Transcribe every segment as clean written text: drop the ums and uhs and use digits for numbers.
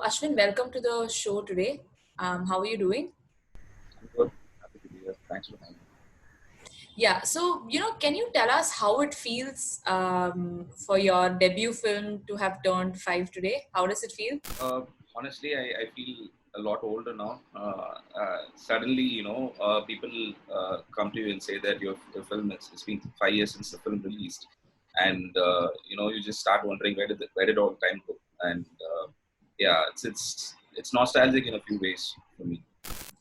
Ashwin, welcome to the show today. How are you doing? I'm good. Happy to be here. Thanks for having me. Yeah, so, can you tell us how it feels for your debut film to have turned five today? How does it feel? Honestly, I feel a lot older now. Suddenly, people come to you and say that your film it's been 5 years since the film released, and you just start wondering where did all time go? And yeah, it's nostalgic in a few ways for me.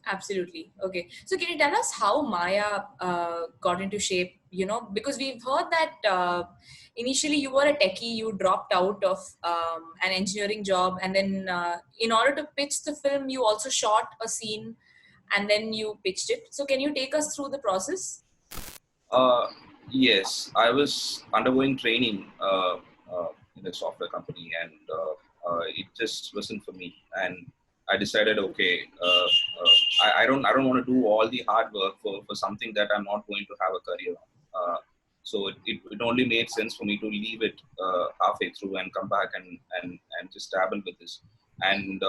Absolutely. Okay. So, can you tell us how Maya got into shape? Because we've heard that initially you were a techie, you dropped out of an engineering job, and then in order to pitch the film, you also shot a scene and then you pitched it. So, can you take us through the process? Uh, yes, I was undergoing training in a software company, and it just wasn't for me. And I decided, okay, I don't want to do all the hard work for something that I'm not going to have a career on. So it only made sense for me to leave it halfway through and come back and just dabble with this. And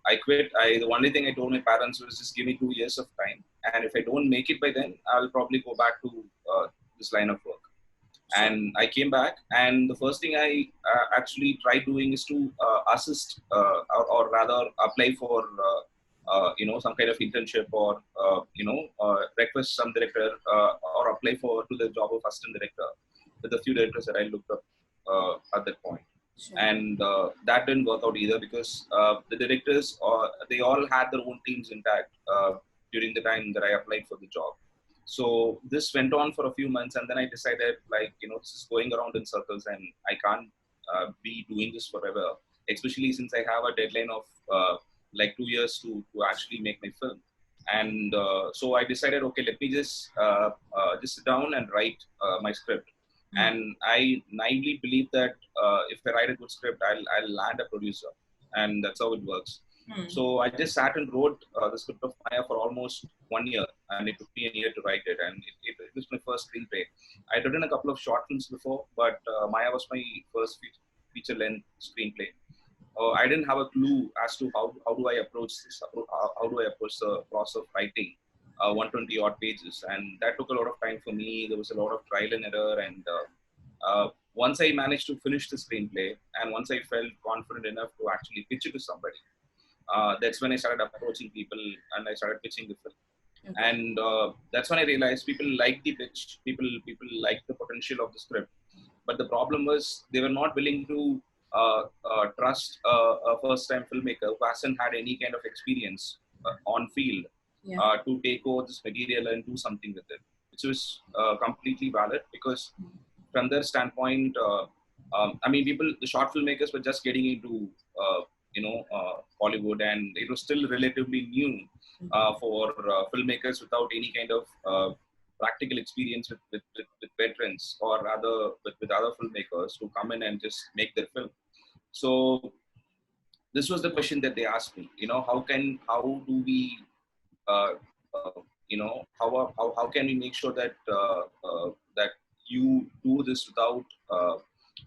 I quit. The only thing I told my parents was just give me 2 years of time, and if I don't make it by then, I'll probably go back to this line of work. Sure. And I came back, and the first thing I actually tried doing is to assist, or rather apply for some kind of internship, or request some director, or apply for to the job of assistant director with a few directors that I looked up at that point. Sure. And that didn't work out either, because the directors, they all had their own teams intact during the time that I applied for the job. So this went on for a few months, and then I decided, like, this is going around in circles, and I can't be doing this forever, especially since I have a deadline of like 2 years to actually make my film. And so I decided, okay, let me just sit down and write my script. Mm. And I naively believe that if I write a good script, I'll land a producer, and that's how it works. Mm. So I just sat and wrote the script of Maya for almost 1 year, and it took me a year to write it. And it was my first screenplay. I'd written a couple of short films before, but Maya was my first feature-length screenplay. I didn't have a clue as to how do I approach this, how do I approach the process of writing 120 odd pages, and that took a lot of time for me. There was a lot of trial and error, and once I managed to finish the screenplay, and once I felt confident enough to actually pitch it to somebody, that's when I started approaching people and I started pitching the film. Okay. And that's when I realized people like the pitch, people like the potential of the script, but the problem was they were not willing to trust a first-time filmmaker who hasn't had any kind of experience on field Yeah. to take over this material and do something with it, which was completely valid, because from their standpoint, I mean, the short filmmakers were just getting into Hollywood, and it was still relatively new for filmmakers without any kind of practical experience with veterans, or rather with other filmmakers to come in and just make their film. So this was the question that they asked me. How do we uh, how can we make sure that that you do this without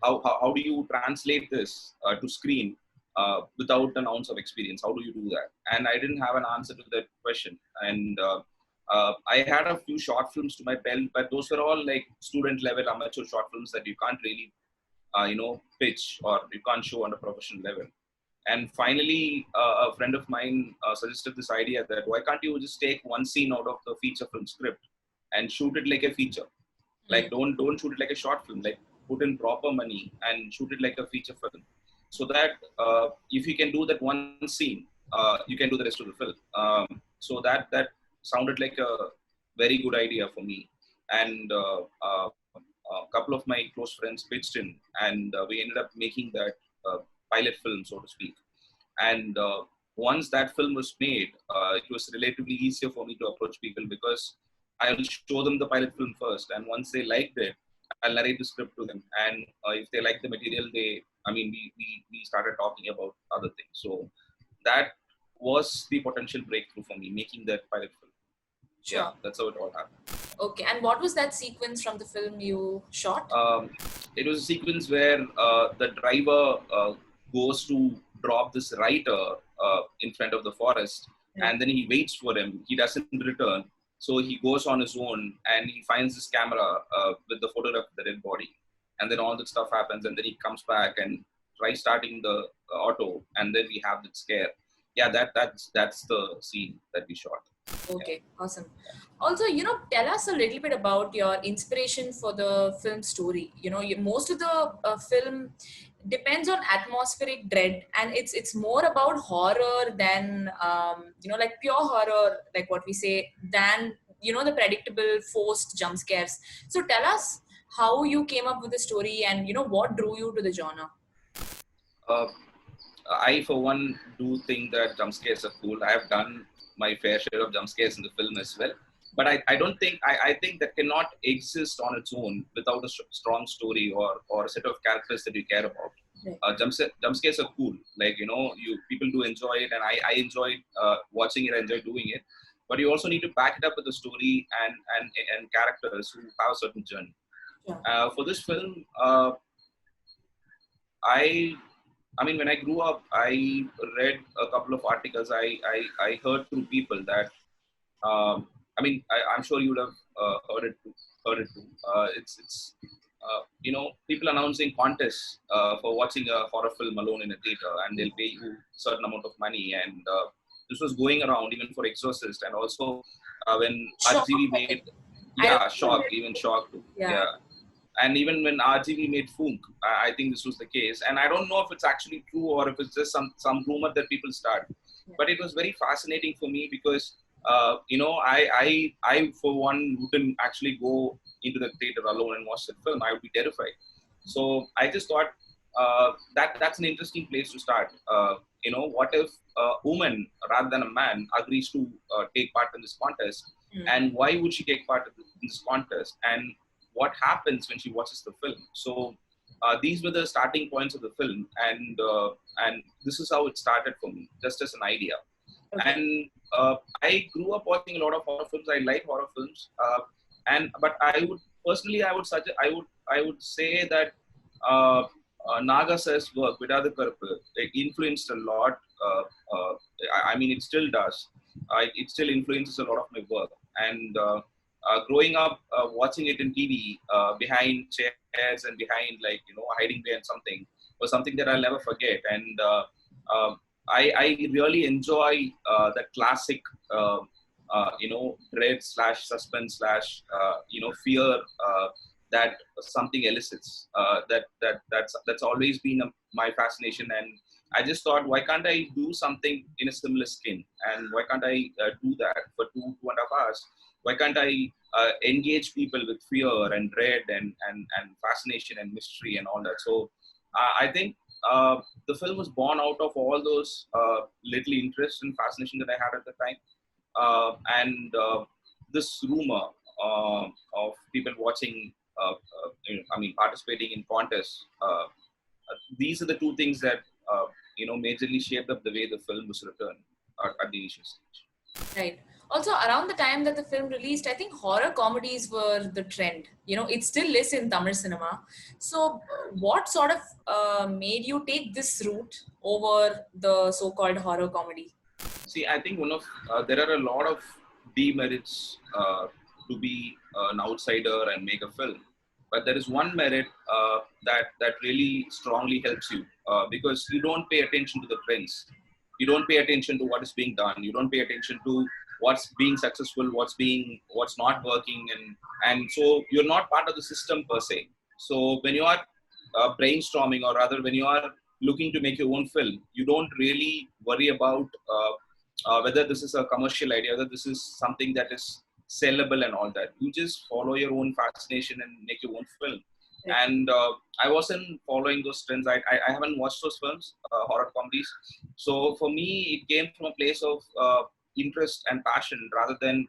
how do you translate this to screen without an ounce of experience? How do you do that? And I didn't have an answer to that question. And I had a few short films to my belt, but those were all like student level amateur short films that you can't really pitch, or you can't show on a professional level. And finally, a friend of mine suggested this idea that why can't you just take one scene out of the feature film script and shoot it like a feature? Like, don't shoot it like a short film. Like, put in proper money and shoot it like a feature film, so that if you can do that one scene, you can do the rest of the film. So that sounded like a very good idea for me. And a couple of my close friends pitched in, and we ended up making that pilot film, so to speak. And once that film was made, it was relatively easier for me to approach people, because I'll show them the pilot film first, and once they liked it, I'll narrate the script to them. And if they like the material, we started talking about other things. So that was the potential breakthrough for me, making that pilot film. Yeah, Sure. that's how it all happened. Okay. And what was that sequence from the film you shot? It was a sequence where the driver goes to drop this writer in front of the forest, Right. and then he waits for him. He doesn't return, so he goes on his own and he finds this camera with the photograph of the dead body, and then all that stuff happens, and then he comes back and tries starting the auto, and then we have that scare. Yeah, that's the scene that we shot. Yeah. Okay, awesome. Also, tell us a little bit about your inspiration for the film story. Most of the film depends on atmospheric dread, and it's more about horror than like pure horror, like what we say, than the predictable forced jump scares. So tell us how you came up with the story, and what drew you to the genre. Uh, I, for one, do think that jump scares are cool. I have done my fair share of jump scares in the film as well. But I don't think, I think that cannot exist on its own without a strong story or a set of characters that you care about. Right. Jump scares are cool. Like, people do enjoy it, and I enjoy watching it, I enjoy doing it. But you also need to back it up with a story and characters who have a certain journey. Yeah. For this film, I I mean, when I grew up, I read a couple of articles. I heard through people that, I'm sure you would have heard it too. It's people announcing contests for watching a horror film alone in a theater, and they'll pay you a certain amount of money. And this was going around even for Exorcist, and also when Shock, RGV I made, think. I yeah, remember Shock, even Shock too. yeah. Yeah, and even when RGV made Funk, I think this was the case. And I don't know if it's actually true or if it's just some rumor that people start. Yeah. But it was very fascinating for me because I for one wouldn't actually go into the theater alone and watch the film. I would be terrified. So I just thought that's an interesting place to start. What if a woman rather than a man agrees to take part in this contest, and why would she take part in this contest, and what happens when she watches the film? So these were the starting points of the film, and this is how it started for me, just as an idea. Okay. And I grew up watching a lot of horror films. I like horror films, but I would personally, I would say that Naga Sir's work, Vidadu Karuppu, influenced a lot. I mean, it still does. It still influences a lot of my work. And growing up, watching it in TV, behind chairs and behind, like, hiding behind something, was something that I'll never forget. And uh, I really enjoy that classic, dread slash suspense slash, fear that something elicits. That's always been my fascination. And I just thought, why can't I do something in a similar skin? And why can't I do that for 2.5 hours? Why can't I engage people with fear and dread and fascination and mystery and all that? So I think the film was born out of all those little interest and fascination that I had at the time, and this rumor of people watching, participating in contests. These are the two things that majorly shaped up the way the film was written at the initial stage. Right. Also, around the time that the film released, I think horror comedies were the trend. It still is in Tamil cinema. So, what sort of made you take this route over the so-called horror comedy? See, I think there are a lot of demerits to be an outsider and make a film, but there is one merit that really strongly helps you because you don't pay attention to the trends, you don't pay attention to what is being done, you don't pay attention to what's being successful, what's not working, and so you're not part of the system per se. So when you are brainstorming, or rather when you are looking to make your own film, you don't really worry about whether this is a commercial idea, whether this is something that is sellable and all that. You just follow your own fascination and make your own film. Right. And I wasn't following those trends. I haven't watched those films, horror comedies. So for me, it came from a place of interest and passion, rather than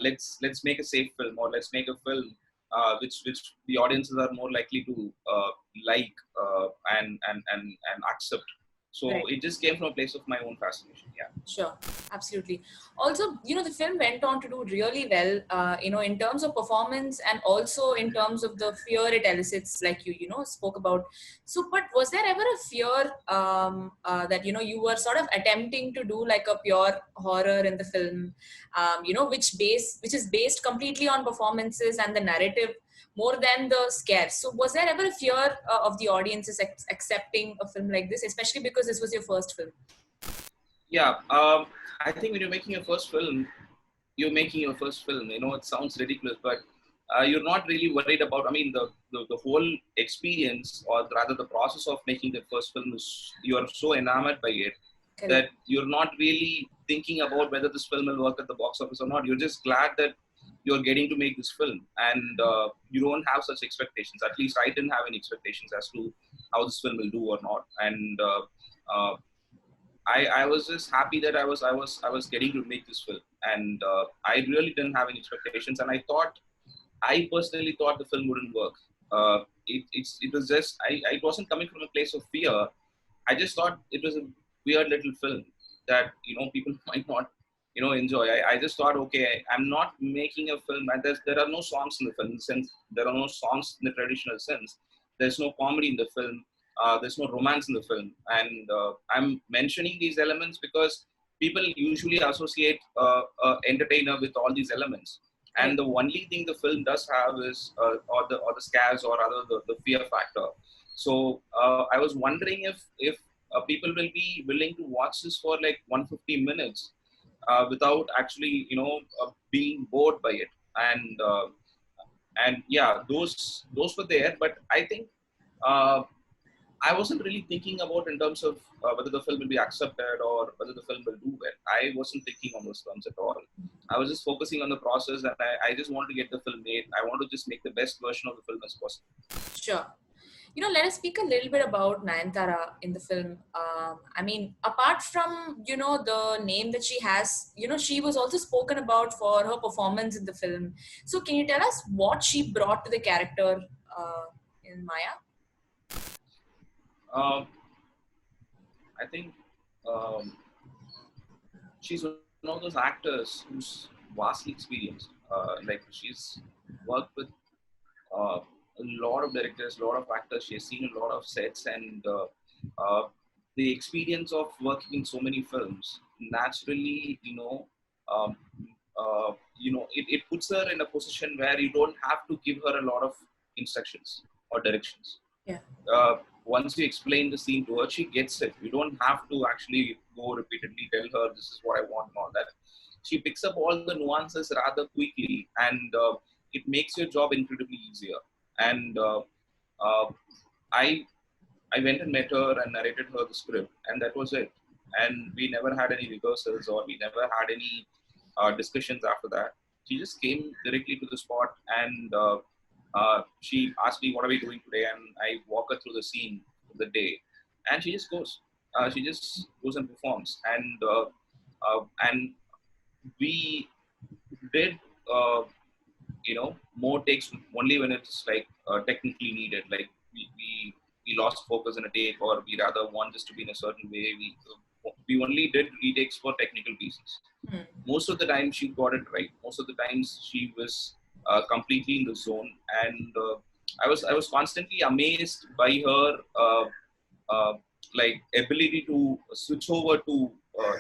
let's make a safe film, or let's make a film which the audiences are more likely to like and accept. So Right. it just came from a place of my own fascination. Yeah. Sure, absolutely. Also, the film went on to do really well, in terms of performance and also in terms of the fear it elicits, like spoke about. So, but was there ever a fear that you were sort of attempting to do like a pure horror in the film, which is based completely on performances and the narrative more than the scare. So, was there ever a fear of the audiences accepting a film like this, especially because this was your first film? Yeah. I think when you're making your first film, you're making your first film. It sounds ridiculous, but you're not really worried about. I mean, the whole experience, or rather the process of making the first film, is you're so enamored by it Correct. that you're not really thinking about whether this film will work at the box office or not. You're just glad that you're getting to make this film, and you don't have such expectations. At least I didn't have any expectations as to how this film will do or not, and uh, I was just happy that I was getting to make this film, and I really didn't have any expectations, and I personally thought the film wouldn't work. It was just I wasn't coming from a place of fear. I just thought it was a weird little film that people might not enjoy. I just thought, okay, I'm not making a film, and there are no songs in the film. Since there are no songs in the traditional sense, there's no comedy in the film. There's no romance in the film, and I'm mentioning these elements because people usually associate entertainer with all these elements, and Correct. the only thing the film does have is or the scares, or rather the fear factor. So I was wondering if people will be willing to watch this for like 150 minutes without actually being bored by it, and yeah, those were there, but I think uh, I wasn't really thinking about in terms of whether the film will be accepted or whether the film will do well. I wasn't thinking on those terms at all. I was just focusing on the process, and I just want to get the film made. I want to just make the best version of the film as possible. Sure. Let us speak a little bit about Nayanthara in the film. I mean, apart from, the name that she has, she was also spoken about for her performance in the film. So, can you tell us what she brought to the character uh, in Maya? Um, I think um, she's one of those actors who's vastly experienced. Like she's worked with uh, a lot of directors, a lot of actors. She has seen a lot of sets, and the experience of working in so many films naturally, um, it puts her in a position where you don't have to give her a lot of instructions or directions. Yeah. Once you explain the scene to her, she gets it. You don't have to actually go repeatedly tell her this is what I want and all that. She picks up all the nuances rather quickly, and it makes your job incredibly easier. And uh, I I went and met her and narrated her the script, and that was it. And we never had any rehearsals, or we never had any discussions after that. She just came directly to the spot, and she asked me, "What are we doing today?" And I walk her through the scene of the day, and she just goes. She just goes and performs, and we did more takes only when it's like technically needed, like we lost focus in a take, or we rather want this to be in a certain way. We only did retakes for technical reasons. Hmm. Most of the time she got it right. Most of the times she was completely in the zone, and I was constantly amazed by her uh, like ability to switch over to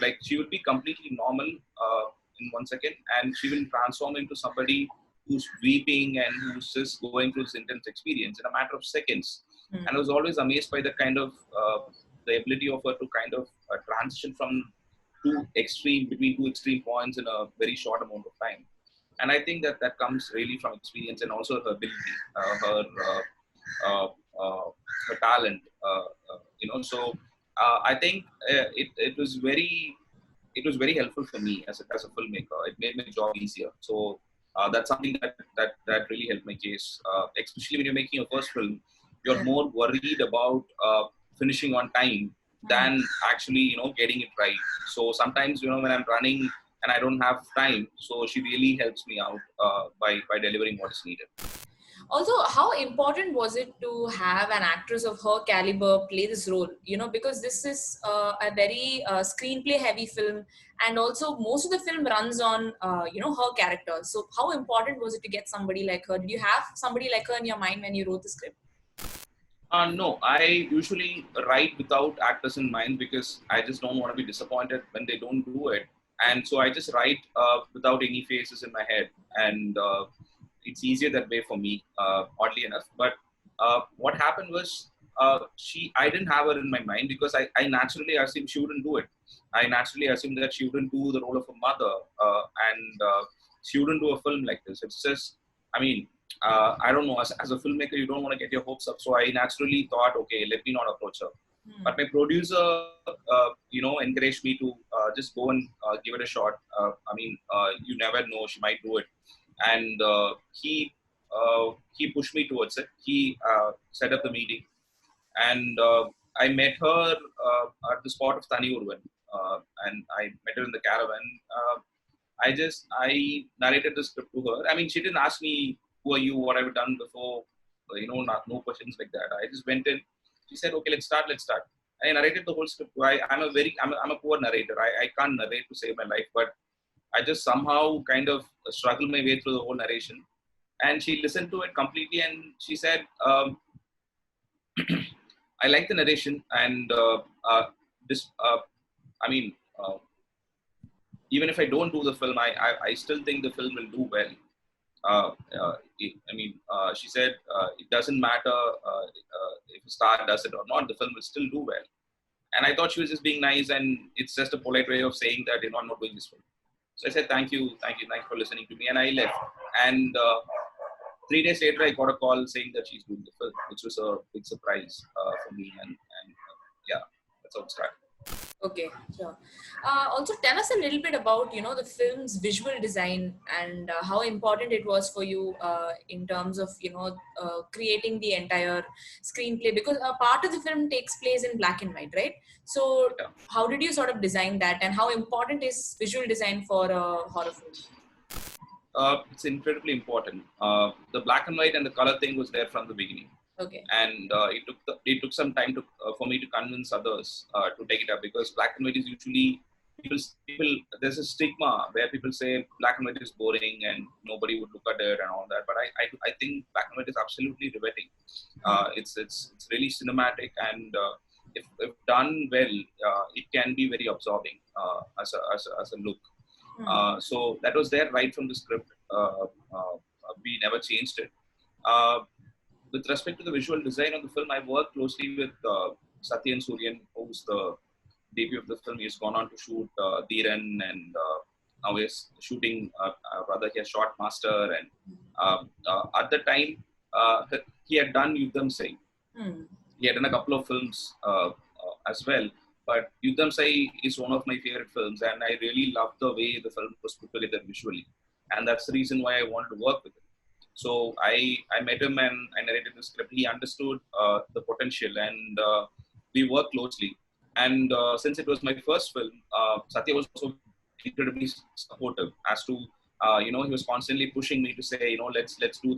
like she will be completely normal in 1 second, and she will transform into somebody who's weeping and who's just going through this intense experience in a matter of seconds. Hmm. And I was always amazed by the kind of the ability of her to kind of transition from between two extreme points in a very short amount of time. And I think that that comes really from experience, and also her ability, uh, uh, her talent. So I think it was very helpful for me as a filmmaker. It made my job easier. So that's something that really helped my case. Especially when you're making your first film, you're Yeah. more worried about finishing on time Hmm. than actually getting it right. So sometimes when I'm running and I don't have time, so she really helps me out by delivering what is needed. Also, how important was it to have an actress of her caliber play this role? You know, because this is a very screenplay heavy film, and also most of the film runs on her character. So, how important was it to get somebody like her? Did you have somebody like her in your mind when you wrote the script? No, I usually write without actors in mind because I just don't want to be disappointed when they don't do it. And so I just write without any faces in my head. And it's easier that way for me, oddly enough. But what happened was I didn't have her in my mind because I naturally assumed she wouldn't do it. I naturally assumed that she wouldn't do the role of a mother and she wouldn't do a film like this. It's just, I mean, I don't know, as a filmmaker, you don't want to get your hopes up. So I naturally thought, okay, let me not approach her. Hmm. But my producer, encouraged me to just go and give it a shot. You never know, she might do it. And he pushed me towards it. He set up the meeting, and I met her at the spot of Tani Urvan, and I met her in the caravan. I narrated the script to her. I mean, she didn't ask me who are you, what I've done before, no questions like that. I just went in. She said, okay, let's start. I narrated the whole script. I'm a poor narrator. I can't narrate to save my life, but I just somehow kind of struggled my way through the whole narration. And she listened to it completely, and she said, I like the narration, and this. I mean, even if I don't do the film, I still think the film will do well. She said it doesn't matter if a star does it or not, the film will still do well. And I thought she was just being nice, and it's just a polite way of saying that I'm not doing this film. So I said, thank you for listening to me, and I left. And 3 days later, I got a call saying that she's doing the film, which was a big surprise for me. And yeah, that's how it started. Okay, sure. Also, tell us a little bit about the film's visual design and how important it was for you in terms of creating the entire screenplay, because a part of the film takes place in black and white, right? So, Yeah. how did you sort of design that, and how important is visual design for a horror film? It's incredibly important. The black and white and the color thing was there from the beginning, Okay. and it took some time for me to convince others to take it up, because black and white is usually people there's a stigma where people say black and white is boring and nobody would look at it and all that. But I think black and white is absolutely riveting. It's really cinematic, and if done well, it can be very absorbing as a look. Hmm. So that was there right from the script. We never changed it. Uh, with respect to the visual design of the film, I worked closely with Satyan Suryan, who's the DP of the film. He's gone on to shoot Dhiran, and now he's shooting, rather, he has shot Master. And at the time, he had done Yuddham Sai. Hmm. He had done a couple of films as well. But Yuddham Sai is one of my favorite films, and I really loved the way the film was put together visually. And that's the reason why I wanted to work with him. So I met him and I narrated the script. He understood the potential, and we worked closely. And since it was my first film, Satya was also incredibly supportive as to he was constantly pushing me to say, let's do